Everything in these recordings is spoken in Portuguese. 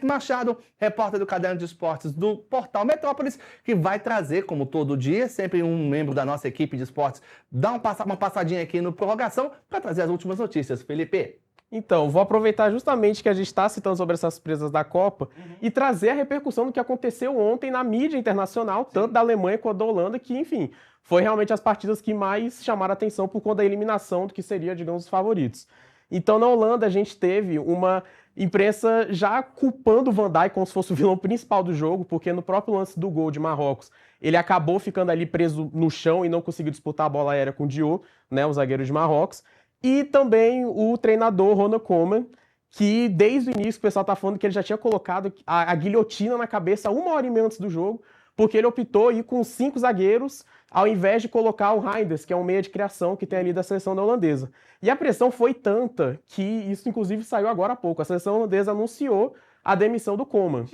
Felipe Machado, repórter do Caderno de Esportes do Portal Metrópolis, que vai trazer, como todo dia, sempre um membro da nossa equipe de esportes, dar uma passadinha aqui no Prorrogação para trazer as últimas notícias. Felipe. Então, vou aproveitar justamente que a gente está citando sobre essas surpresas da Copa e trazer a repercussão do que aconteceu ontem na mídia internacional, tanto da Alemanha quanto da Holanda, que, enfim, foi realmente as partidas que mais chamaram a atenção por conta da eliminação do que seria, digamos, os favoritos. Então, na Holanda, a gente teve uma imprensa já culpando o Van Dijk como se fosse o vilão principal do jogo, porque no próprio lance do gol de Marrocos, ele acabou ficando ali preso no chão e não conseguiu disputar a bola aérea com o Diop, né, o zagueiro de Marrocos. E também o treinador Ronald Koeman, que desde o início o pessoal tá falando que ele já tinha colocado a guilhotina na cabeça 1h30 antes do jogo, porque ele optou ir com 5 zagueiros, ao invés de colocar o Reinders, que é um meia de criação que tem ali da seleção holandesa. E a pressão foi tanta que isso, inclusive, saiu agora há pouco. A seleção holandesa anunciou a demissão do Koeman.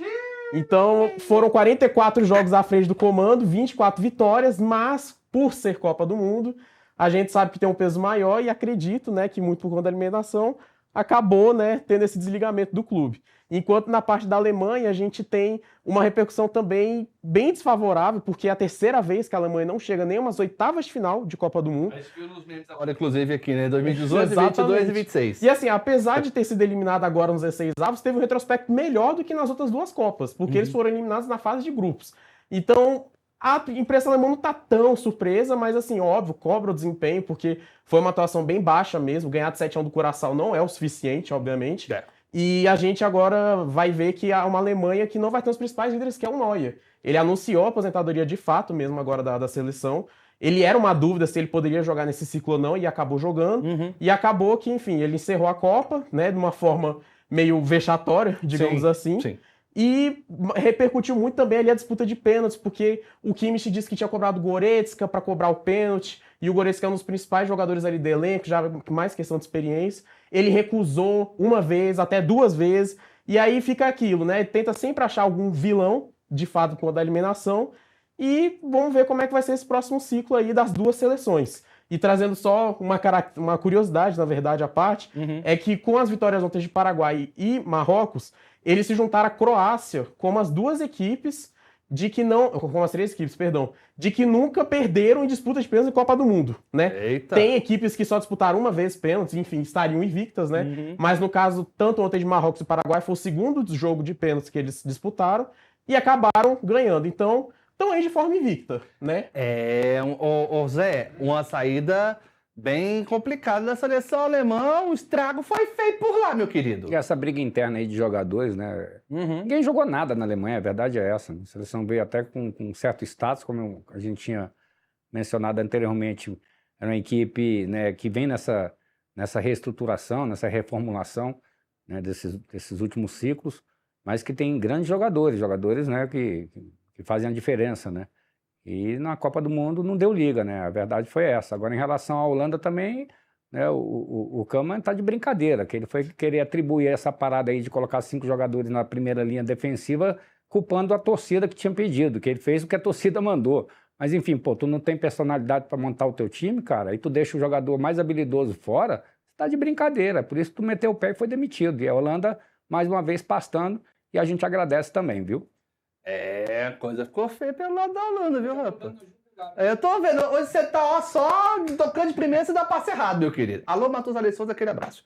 Então, foram 44 jogos à frente do comando, 24 vitórias, mas, por ser Copa do Mundo, a gente sabe que tem um peso maior e acredito, né, que muito por conta da alimentação, acabou, né, tendo esse desligamento do clube. Enquanto na parte da Alemanha a gente tem uma repercussão também bem desfavorável, porque é a terceira vez que a Alemanha não chega nem umas oitavas de final de Copa do Mundo. A gente viu nos memes agora, inclusive, aqui, né, 2018, 2022 e 26. E assim, apesar de ter sido eliminado agora nos 16avos, teve um retrospecto melhor do que nas outras duas Copas, porque eles foram eliminados na fase de grupos. Então, a imprensa alemã não tá tão surpresa, mas assim, óbvio, cobra o desempenho, porque foi uma atuação bem baixa mesmo. Ganhar de 7-1 do Curaçao não é o suficiente, obviamente. É. E a gente agora vai ver que há uma Alemanha que não vai ter os principais líderes, que é o Neuer. Ele anunciou a aposentadoria de fato mesmo agora da seleção. Ele era uma dúvida se ele poderia jogar nesse ciclo ou não, e acabou jogando. E acabou que, enfim, ele encerrou a Copa, né, de uma forma meio vexatória, digamos assim. Sim. E repercutiu muito também ali a disputa de pênaltis, porque o Kimmich disse que tinha cobrado o Goretzka para cobrar o pênalti, e o Goretzka é um dos principais jogadores ali do elenco, já mais questão de experiência. Ele recusou uma vez, até 2 vezes, e aí fica aquilo, né? Ele tenta sempre achar algum vilão, de fato, com a da eliminação, e vamos ver como é que vai ser esse próximo ciclo aí das duas seleções. E trazendo só uma curiosidade, na verdade, à parte, é que com as vitórias ontem de Paraguai e Marrocos, eles se juntaram à Croácia como as duas equipes como as 3 equipes, perdão, de que nunca perderam em disputa de pênaltis em Copa do Mundo, né? Eita. Tem equipes que só disputaram uma vez pênaltis, enfim, estariam invictas, né? Mas no caso, tanto ontem de Marrocos e Paraguai, foi o segundo jogo de pênaltis que eles disputaram e acabaram ganhando. Então, estão aí de forma invicta, né? Zé, uma saída bem complicada da seleção alemã, o estrago foi feito por lá, meu querido. E essa briga interna aí de jogadores, né? Ninguém jogou nada na Alemanha, a verdade é essa. A seleção veio até com certo status, como a gente tinha mencionado anteriormente. Era uma equipe, né, que vem nessa reestruturação, nessa reformulação, né, desses últimos ciclos, mas que tem grandes jogadores, né, que fazem a diferença, né? E na Copa do Mundo não deu liga, né? A verdade foi essa. Agora, em relação à Holanda também, né, o Koeman tá de brincadeira, que ele foi querer atribuir essa parada aí de colocar 5 jogadores na primeira linha defensiva, culpando a torcida que tinha pedido, que ele fez o que a torcida mandou. Mas enfim, pô, tu não tem personalidade para montar o teu time, cara, aí tu deixa o jogador mais habilidoso fora, você tá de brincadeira. Por isso tu meteu o pé e foi demitido. E a Holanda, mais uma vez, pastando, e a gente agradece também, viu? A coisa ficou feia pelo lado da Holanda, viu, rapaz? Eu tô vendo, hoje você tá só tocando de primeira, você dá passo errado, meu querido. Alô, Matusalém Souza, aquele abraço.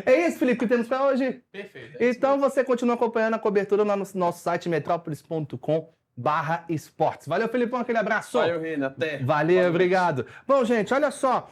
É isso, Felipe, que temos pra hoje? Perfeito. Então você continua acompanhando a cobertura lá no nosso site metrópolis.com/esportes. Valeu, Felipão, aquele abraço. Valeu, Renan, até. Valeu, obrigado. Bom, gente, olha só.